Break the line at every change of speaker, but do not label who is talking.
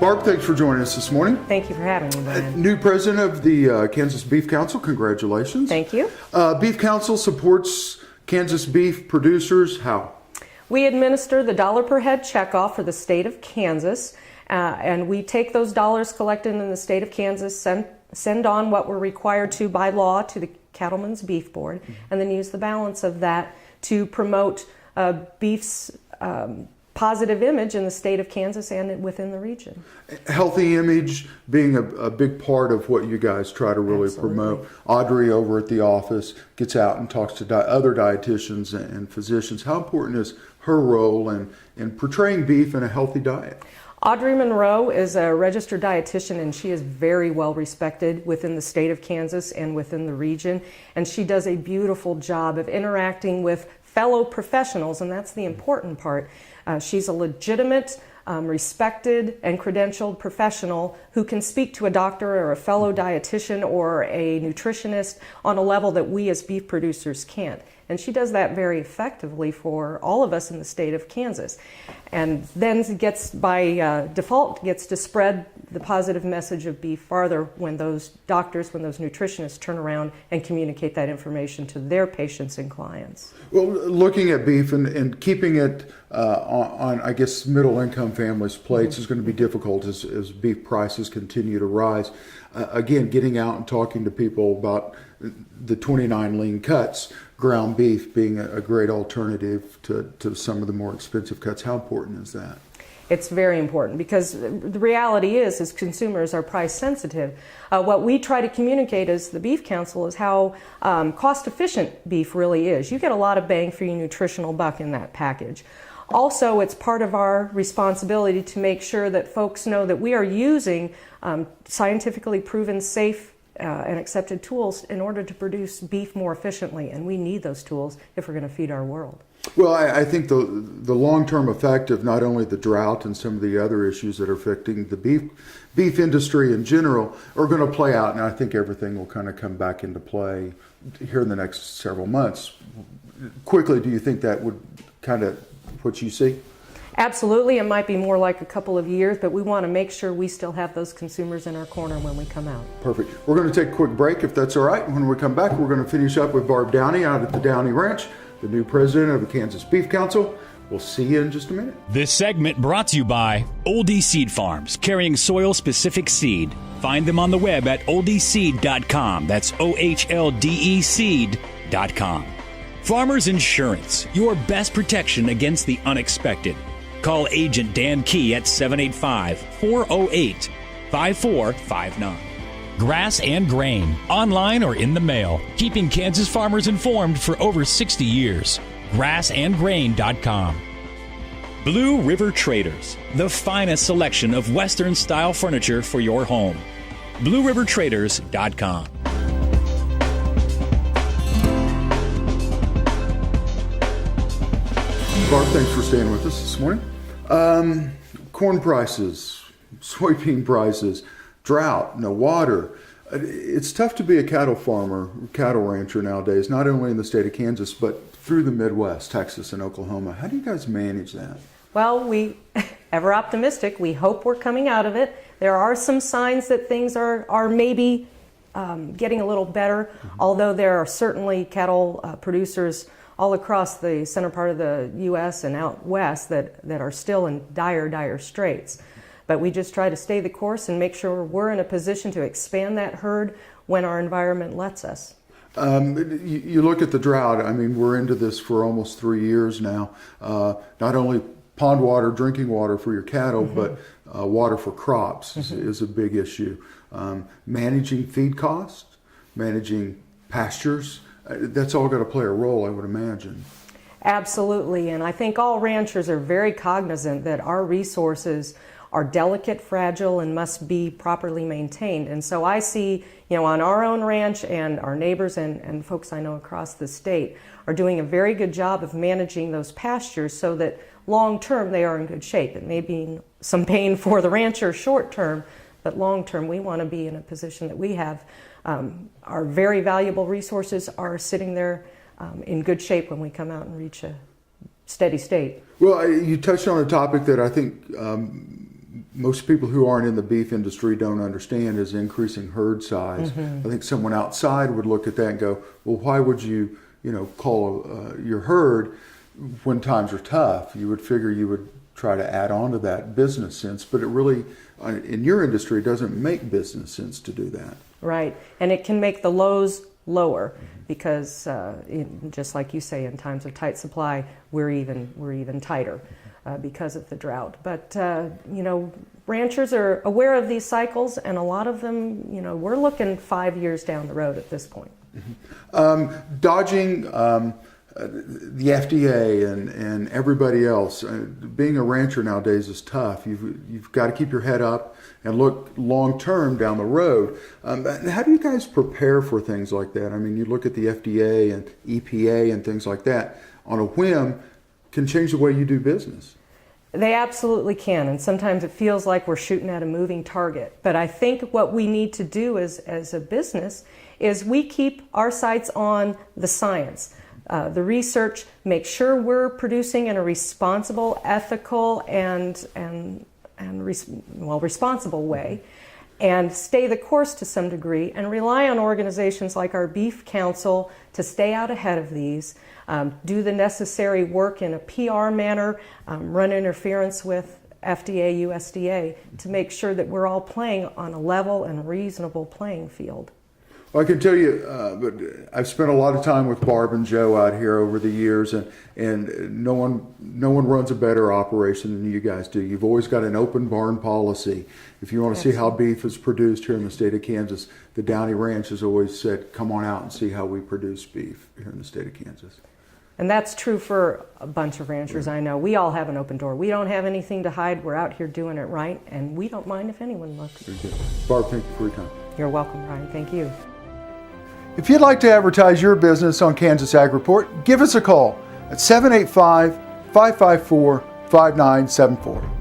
Barb, thanks for joining us this morning.
Thank you for having me, Brian.
New president of the Kansas Beef Council, congratulations.
Thank you.
Beef Council supports Kansas beef producers. How?
We administer the dollar per head checkoff for the state of Kansas, and we take those dollars collected in the state of Kansas, send on what we're required to by law to the Cattlemen's Beef Board, and then use the balance of that to promote beef's positive image in the state of Kansas and within the region.
Healthy image being a big part of what you guys try to really
Absolutely.
promote. Audrey over at the office gets out and talks to other dietitians and physicians. How important is her role in portraying beef in a healthy diet?
Audrey Monroe is a registered dietitian, and she is very well respected within the state of Kansas and within the region, and she does a beautiful job of interacting with fellow professionals, and that's the important part. She's a legitimate, respected, and credentialed professional who can speak to a doctor or a fellow dietitian or a nutritionist on a level that we as beef producers can't. And she does that very effectively for all of us in the state of Kansas. And then gets, by default, gets to spread the positive message of beef farther when those doctors, when those nutritionists turn around and communicate that information to their patients and clients.
Well, looking at beef and keeping it on, I guess, middle-income families' plates is going to be difficult as beef prices continue to rise. Again, getting out and talking to people about the 29 lean cuts, ground beef being a great alternative to some of the more expensive cuts. How important is that?
It's very important because the reality is consumers are price sensitive. What we try to communicate as the Beef Council is how cost efficient beef really is. You get a lot of bang for your nutritional buck in that package. Also, it's part of our responsibility to make sure that folks know that we are using scientifically proven, safe, and accepted tools in order to produce beef more efficiently, and we need those tools if we're going to feed our world.
Well, I think the long-term effect of not only the drought and some of the other issues that are affecting the beef industry in general are going to play out, and I think everything will kind of come back into play here in the next several months. Quickly, do you think that would kind of what you see?
Absolutely. It might be more like a couple of years, but we want to make sure we still have those consumers in our corner when we come out.
Perfect. We're going to take a quick break if that's all right. When we come back, we're going to finish up with Barb Downey out at the Downey Ranch, the new president of the Kansas Beef Council. We'll see you in just a minute.
This segment brought to you by Oldie Seed Farms, carrying soil-specific seed. Find them on the web at oldieseed.com. That's OHLDE seed.com. Farmers Insurance, your best protection against the unexpected. Call Agent Dan Key at 785-408-5459. Grass and Grain, online or in the mail, keeping Kansas farmers informed for over 60 years. grassandgrain.com. Blue River Traders, the finest selection of Western-style furniture for your home. BlueRiverTraders.com.
Barb, thanks for staying with us this morning. Corn prices, soybean prices, drought, no water. It's tough to be a cattle farmer, cattle rancher nowadays, not only in the state of Kansas, but through the Midwest, Texas and Oklahoma. How do you guys manage that?
Well, we ever optimistic. We hope we're coming out of it. There are some signs that things are maybe getting a little better, although there are certainly cattle producers all across the center part of the U.S. and out west that are still in dire straits. But we just try to stay the course and make sure we're in a position to expand that herd when our environment lets us.
You look at the drought. I mean, we're into this for almost 3 years now. Not only pond water, drinking water for your cattle, but water for crops is a big issue. Managing feed costs, managing pastures, that's all got to play a role, I would imagine.
Absolutely, and I think all ranchers are very cognizant that our resources are delicate, fragile, and must be properly maintained. And so I see, on our own ranch and our neighbors and folks I know across the state are doing a very good job of managing those pastures so that long term they are in good shape. It may be some pain for the rancher short term, but long term we want to be in a position that we have our very valuable resources are sitting there in good shape when we come out and reach a steady state.
Well, you touched on a topic that I think most people who aren't in the beef industry don't understand is increasing herd size. I think someone outside would look at that and go, well, why would you call your herd when times are tough? You would figure you would try to add on to that business sense, but it really, in your industry, it doesn't make business sense to do that.
Right, and it can make the lows lower because, just like you say, in times of tight supply, we're even tighter. Because of the drought. But, ranchers are aware of these cycles, and a lot of them, we're looking 5 years down the road at this point.
Dodging the FDA and everybody else, being a rancher nowadays is tough. You've got to keep your head up and look long term down the road. How do you guys prepare for things like that? I mean, you look at the FDA and EPA and things like that. On a whim, can change the way you do business.
They absolutely can, and sometimes it feels like we're shooting at a moving target. But I think what we need to do as a business is we keep our sights on the science, the research, make sure we're producing in a responsible, ethical, and responsible way, and stay the course to some degree, and rely on organizations like our Beef Council to stay out ahead of these. Do the necessary work in a PR manner, run interference with FDA, USDA to make sure that we're all playing on a level and reasonable playing field.
Well, I can tell you, but I've spent a lot of time with Barb and Joe out here over the years, and no one runs a better operation than you guys do. You've always got an open barn policy. If you want to see how beef is produced here in the state of Kansas, the Downey Ranch has always said, come on out and see how we produce beef here in the state of Kansas.
And that's true for a bunch of ranchers I know. We all have an open door. We don't have anything to hide. We're out here doing it right, and we don't mind if anyone looks.
Very good. Barb, thank you for your time.
You're welcome, Brian. Thank you.
If you'd like to advertise your business on kansasAGreport, give us a call at 785-554-5974.